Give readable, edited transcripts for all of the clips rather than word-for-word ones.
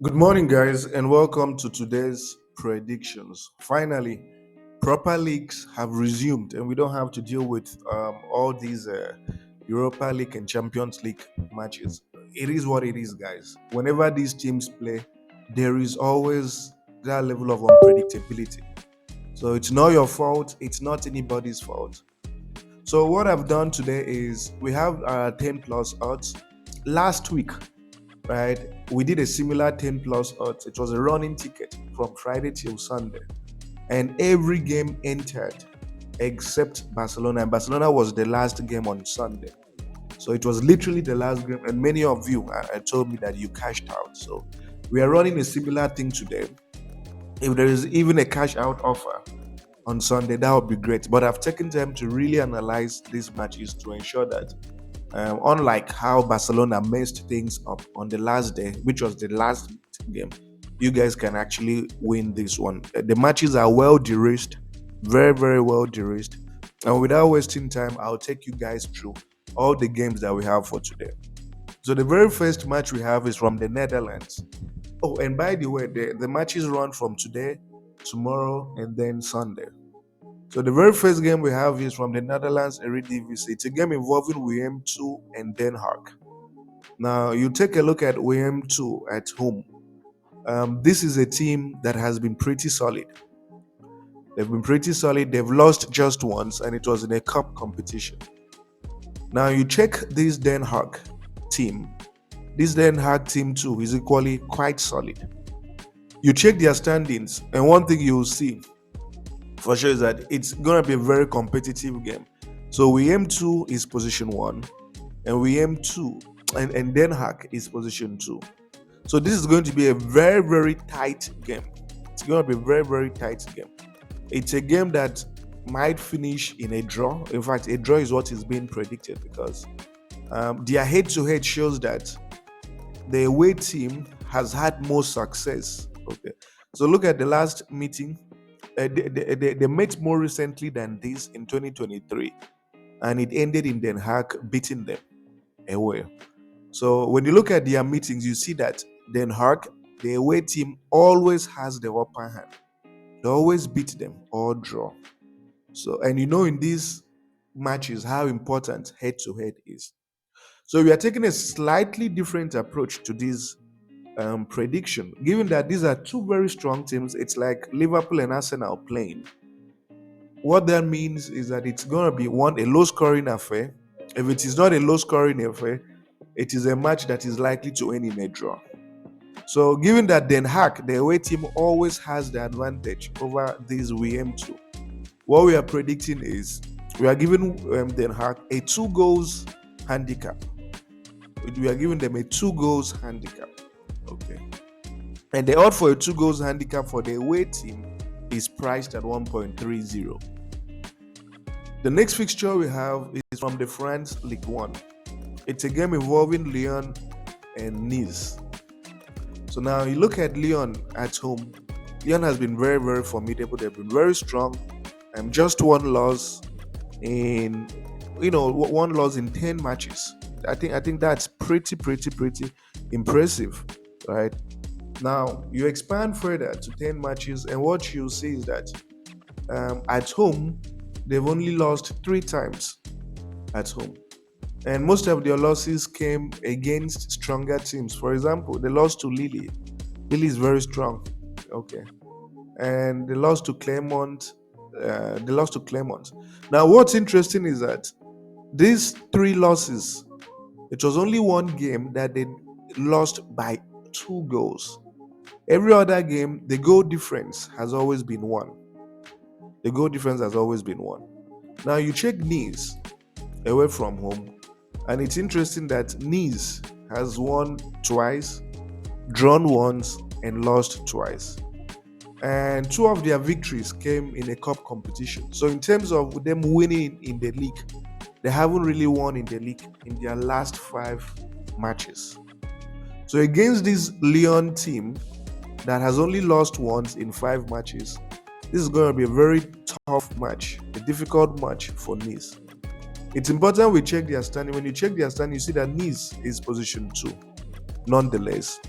Good morning, guys, and welcome to today's predictions. Finally, proper leagues have resumed, and we don't have to deal with all these Europa League and Champions League matches. It is what it is, guys. Whenever these teams play, there is always that level of unpredictability. So it's not your fault, it's not anybody's fault. So, what I've done today is we have our 10 plus odds. Last week, right? We did a similar 10 plus odds. It was a running ticket from Friday till Sunday. And every game entered except Barcelona. And Barcelona was the last game on Sunday. So it was literally the last game. And many of you told me that you cashed out. So we are running a similar thing today. If there is even a cash out offer on Sunday, that would be great. But I've taken time to really analyze these matches to ensure that unlike how Barcelona messed things up on the last day, which was the last game, you guys can actually win this one. The matches are well de-risked, very, very well de-risked. And without wasting time, I'll take you guys through all the games that we have for today. So the very first match we have is from the Netherlands. Oh, and by the way, the matches run from today, tomorrow, and then Sunday. So the very first game we have is from the Netherlands Eredivisie. It's a game involving Wm 2 and Den Haag. Now you take a look at Wm 2 at home. This is a team that has been pretty solid. They've been pretty solid. They've lost just once, and it was in a cup competition. Now you check this Den Haag team. This Den Haag team too is equally quite solid. You check their standings, and one thing you will see for sure is that it's going to be a very competitive game. So we aim 2 is position 1, and we aim 2 and Den Haag is position 2. So this is going to be a very, very tight game. It's going to be a very, very tight game. It's a game that might finish in a draw. In fact, a draw is what is being predicted because their head-to-head shows that the away team has had more success. Okay, so look at the last meeting. They met more recently than this in 2023, and it ended in Den Haag beating them away. So when you look at their meetings, you see that Den Haag, the away team, always has the upper hand. They always beat them or draw. So, and you know in these matches how important head-to-head is. So we are taking a slightly different approach to this prediction, given that these are two very strong teams. It's like Liverpool and Arsenal playing. What that means is that it's going to be a low scoring affair. If it is not a low scoring affair, it is a match that is likely to end in a draw. So given that Den Haag, the away team, always has the advantage over this WM2, what we are predicting is we are giving Den Haag a 2 goals handicap. We are giving them a 2 goals handicap. Okay. And the odd for a 2 goals handicap for the away team is priced at 1.30. The next fixture we have is from the France Ligue 1. It's a game involving Lyon and Nice. So now you look at Lyon at home. Lyon has been very, very formidable. They've been very strong. Just one loss in 10 matches. I think that's pretty impressive, right? Now you expand further to 10 matches, and what you see is that at home they've only lost 3 times at home, and most of their losses came against stronger teams. For example, they lost to Lille. Lille is very strong, okay, and they lost to Clermont. Now, what's interesting is that these 3 losses, it was only one game that they lost by 2 goals. Every other game, the goal difference has always been 1. The goal difference has always been 1. Now you check Nice away from home, and it's interesting that Nice has won twice, drawn once, and lost twice. And 2 of their victories came in a cup competition. So in terms of them winning in the league, they haven't really won in the league in their last 5 matches. So against this Lyon team that has only lost once in 5 matches, this is going to be a very tough match, a difficult match for Nice. It's important we check their standing. When you check their standing, you see that Nice is position 2, nonetheless.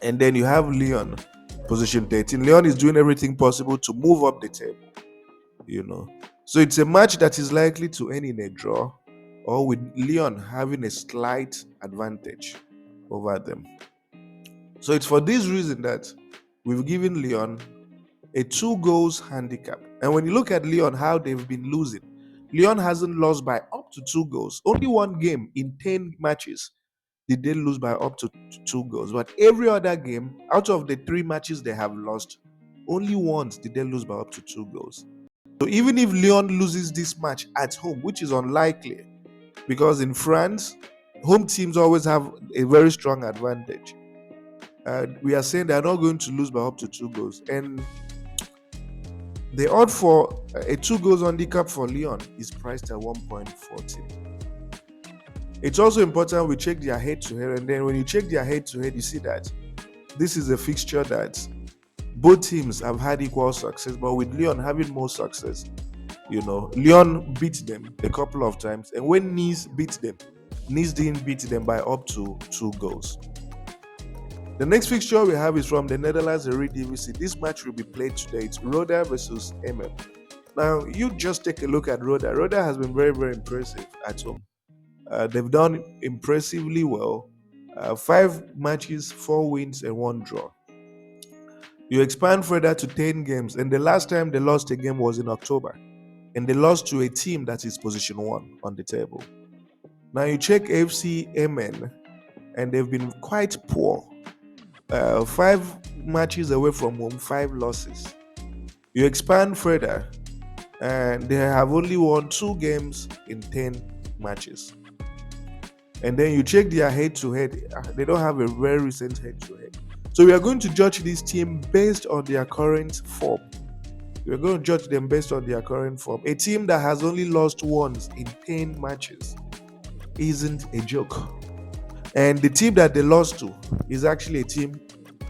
And then you have Lyon, position 13. Lyon is doing everything possible to move up the table. So it's a match that is likely to end in a draw, or with Lyon having a slight advantage over them. So it's for this reason that we've given Lyon a 2 goals handicap. And when you look at Lyon, how they've been losing, Lyon hasn't lost by up to 2 goals. Only one game in 10 matches did they lose by up to 2 goals. But every other game, out of the 3 matches they have lost, only once did they lose by up to 2 goals. So even if Lyon loses this match at home, which is unlikely, because in France, home teams always have a very strong advantage. We are saying they are not going to lose by up to 2 goals. And the odd for a 2 goals handicap for Lyon is priced at 1.14. It's also important we check their head-to-head, and then when you check their head-to-head, you see that this is a fixture that both teams have had equal success, but with Lyon having more success. Lyon beat them a couple of times, and when Nice beat them, Nice didn't beat them by up to 2 goals. The next fixture we have is from the Netherlands Eredivisie. This match will be played today. It's Roda versus Emmen. Now, you just take a look at Roda. Roda has been very, very impressive at home. They've done impressively well. 5 matches, 4 wins, and 1 draw. You expand further to 10 games, and the last time they lost a game was in October, and they lost to a team that is position 1 on the table. Now, you check FC Emmen, and they've been quite poor. 5 matches away from home, 5 losses. You expand further, and they have only won 2 games in 10 matches. And then you check their head-to-head. They don't have a very recent head-to-head. So we are going to judge this team based on their current form. We're going to judge them based on their current form. A team that has only lost once in 10 matches isn't a joke. And the team that they lost to is actually a team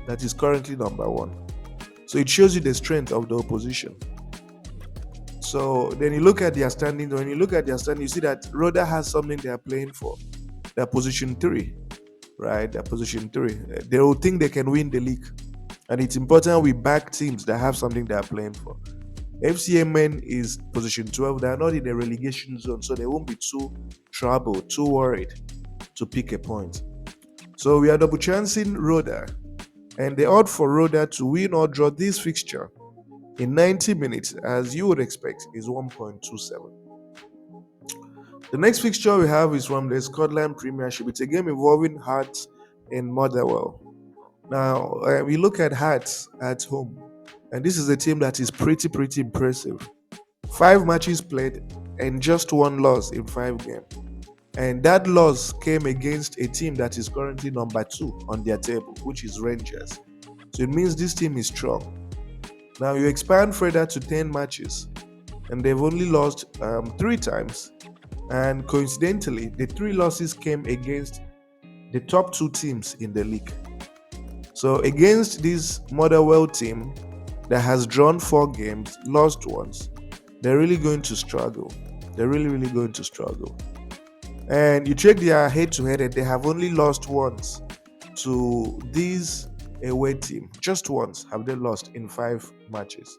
that is currently number 1. So it shows you the strength of the opposition. So then you look at their standings. When you look at their standings, you see that Roda has something they are playing for. They're position 3, right? They're position 3. They will think they can win the league. And it's important we back teams that have something they are playing for. FCMN is position 12. They are not in a relegation zone, so they won't be too troubled, too worried to pick a point. So we are double chancing Roda, and the odd for Roda to win or draw this fixture in 90 minutes, as you would expect, is 1.27. The next fixture we have is from the Scotland Premiership. It's a game involving Hearts and Motherwell. Now, we look at Hearts at home, and this is a team that is pretty impressive. 5 matches played and just 1 loss in 5 games. And that loss came against a team that is currently number 2 on their table, which is Rangers. So it means this team is strong. Now you expand further to 10 matches, and they've only lost 3 times. And coincidentally, the 3 losses came against the top 2 teams in the league. So against this Motherwell team that has drawn 4 games, lost once, they're really going to struggle. They're really going to struggle. And you check their head-to-head, and they have only lost once to this away team. Just once have they lost in 5 matches.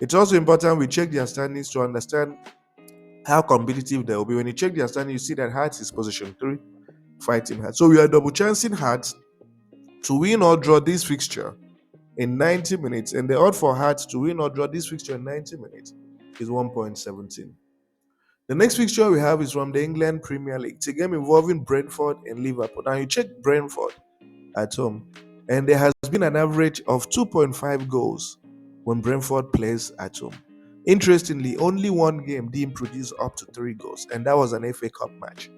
It's also important we check their standings to understand how competitive they will be. When you check their standings, you see that Hearts is position 3, fighting Hearts. So we are double chancing Hearts to win or draw this fixture in 90 minutes. And the odd for Hearts to win or draw this fixture in 90 minutes is 1.17. The next fixture we have is from the England Premier League. It's a game involving Brentford and Liverpool. Now you check Brentford at home, and there has been an average of 2.5 goals when Brentford plays at home. Interestingly, only 1 game didn't produce up to 3 goals, and that was an FA Cup match.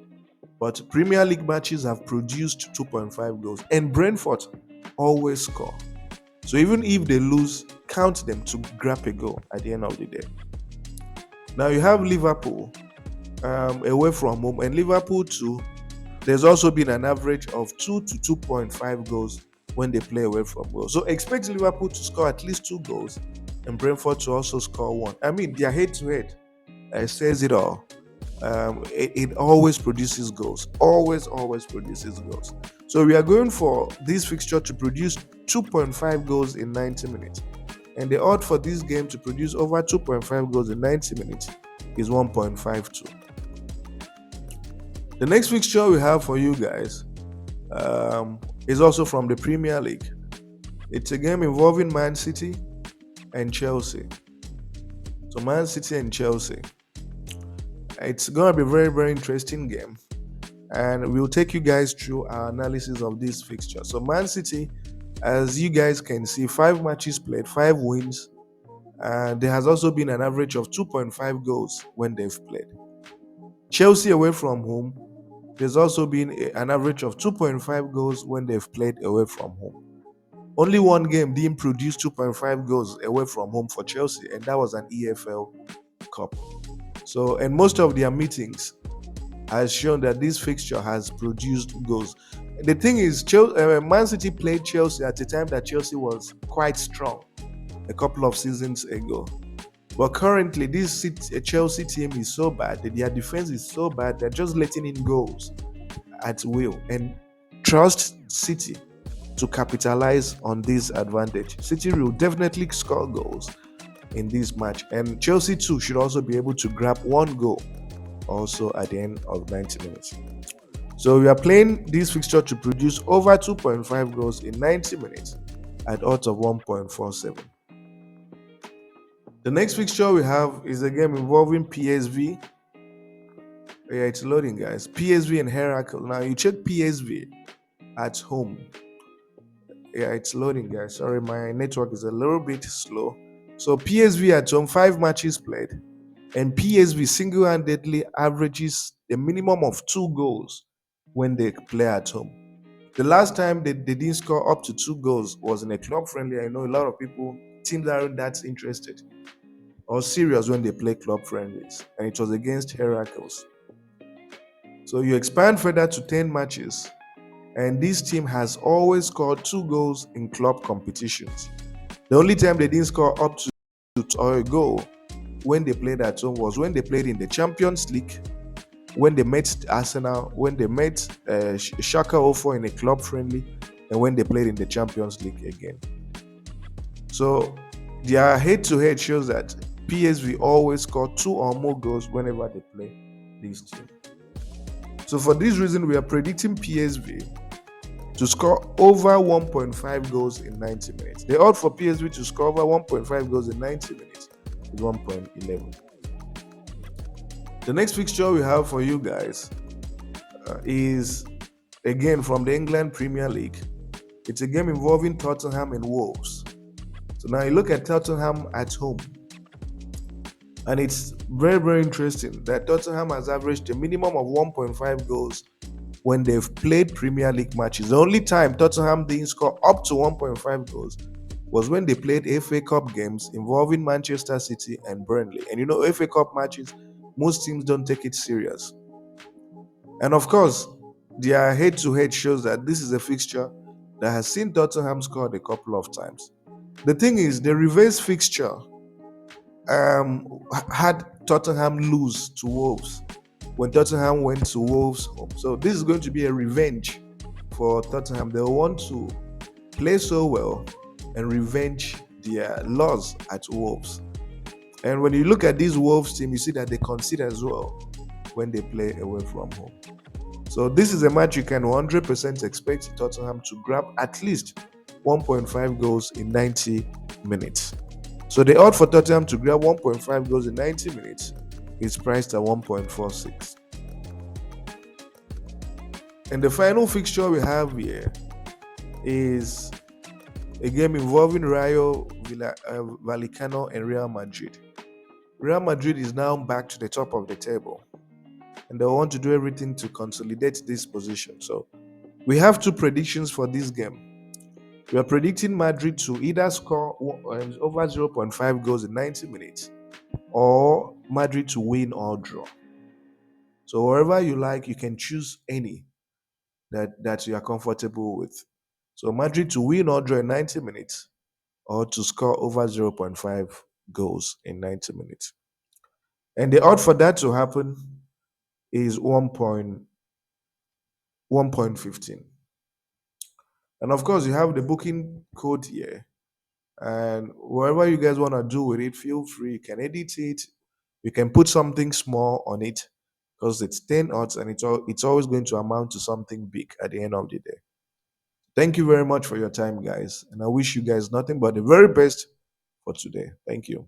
But Premier League matches have produced 2.5 goals, and Brentford always score. So even if they lose, count them to grab a goal at the end of the day. Now you have Liverpool away from home, and Liverpool too. There's also been an average of 2 to 2.5 goals when they play away from home. So expect Liverpool to score at least 2 goals and Brentford to also score 1. I mean, their head-to-head says it all. It always produces goals. Always produces goals. So we are going for this fixture to produce 2.5 goals in 90 minutes. And the odd for this game to produce over 2.5 goals in 90 minutes is 1.52. The next fixture we have for you guys is also from the Premier League. It's a game involving Man City and Chelsea. So Man City and Chelsea. It's gonna be a very, very interesting game. And we'll take you guys through our analysis of this fixture. So Man City, as you guys can see, 5 matches played, 5 wins. And there has also been an average of 2.5 goals when they've played. Chelsea away from home, there's also been an average of 2.5 goals when they've played away from home. Only one game didn't produce 2.5 goals away from home for Chelsea, and that was an EFL Cup. So, and most of their meetings has shown that this fixture has produced goals. The thing is, Man City played Chelsea at a time that Chelsea was quite strong a couple of seasons ago. But currently, this Chelsea team is so bad that their defense is so bad, they're just letting in goals at will. And trust City to capitalize on this advantage. City will definitely score goals in this match. And Chelsea too should also be able to grab one goal also at the end of 90 minutes. So we are playing this fixture to produce over 2.5 goals in 90 minutes at odds of 1.47. The next fixture we have is a game involving PSV. Yeah, it's loading, guys. PSV and Heracles. Now you check PSV at home. Yeah, it's loading, guys. Sorry, my network is a little bit slow. So PSV at home, 5 matches played, and PSV single-handedly averages a minimum of 2 goals when they play at home. The last time they didn't score up to 2 goals was in a club friendly. I know a lot of teams aren't that interested or serious when they play club friendlies, and it was against Heracles. So you expand further to 10 matches, and this team has always scored 2 goals in club competitions. The only time they didn't score up to a goal when they played at home was when they played in the Champions League, when they met Arsenal, when they met Schalke 04 in a club friendly, and when they played in the Champions League again. So their head-to-head shows that PSV always score 2 or more goals whenever they play this team. So for this reason, we are predicting PSV to score over 1.5 goals in 90 minutes. The odds for PSV to score over 1.5 goals in 90 minutes is 1.11. The next fixture we have for you guys is again from the England Premier League. It's a game involving Tottenham and Wolves. So now you look at Tottenham at home, and it's very, very interesting that Tottenham has averaged a minimum of 1.5 goals when they've played Premier League matches. The only time Tottenham didn't score up to 1.5 goals was when they played FA Cup games involving Manchester City and Burnley. And you know, FA Cup matches, most teams don't take it serious. And of course, their head-to-head shows that this is a fixture that has seen Tottenham scored a couple of times. The thing is, the reverse fixture had Tottenham lose to Wolves when Tottenham went to Wolves' home. So this is going to be a revenge for Tottenham. They'll want to play so well and revenge their loss at Wolves. And when you look at this Wolves team, you see that they concede as well when they play away from home. So this is a match you can 100% expect Tottenham to grab at least 1.5 goals in 90 minutes. So the odds for Tottenham to grab 1.5 goals in 90 minutes is priced at 1.46. And the final fixture we have here is a game involving Rayo Vallecano and Real Madrid. Real Madrid is now back to the top of the table, and they want to do everything to consolidate this position. So we have 2 predictions for this game. We are predicting Madrid to either score over 0.5 goals in 90 minutes or Madrid to win or draw. So wherever you like, you can choose any that you are comfortable with. So Madrid to win or draw in 90 minutes or to score over 0.5 goals in 90 minutes. And the odds for that to happen is 1.15. And of course, you have the booking code here. And whatever you guys want to do with it, feel free. You can edit it. You can put something small on it because it's 10 odds and it's always going to amount to something big at the end of the day. Thank you very much for your time, guys. And I wish you guys nothing but the very best for today. Thank you.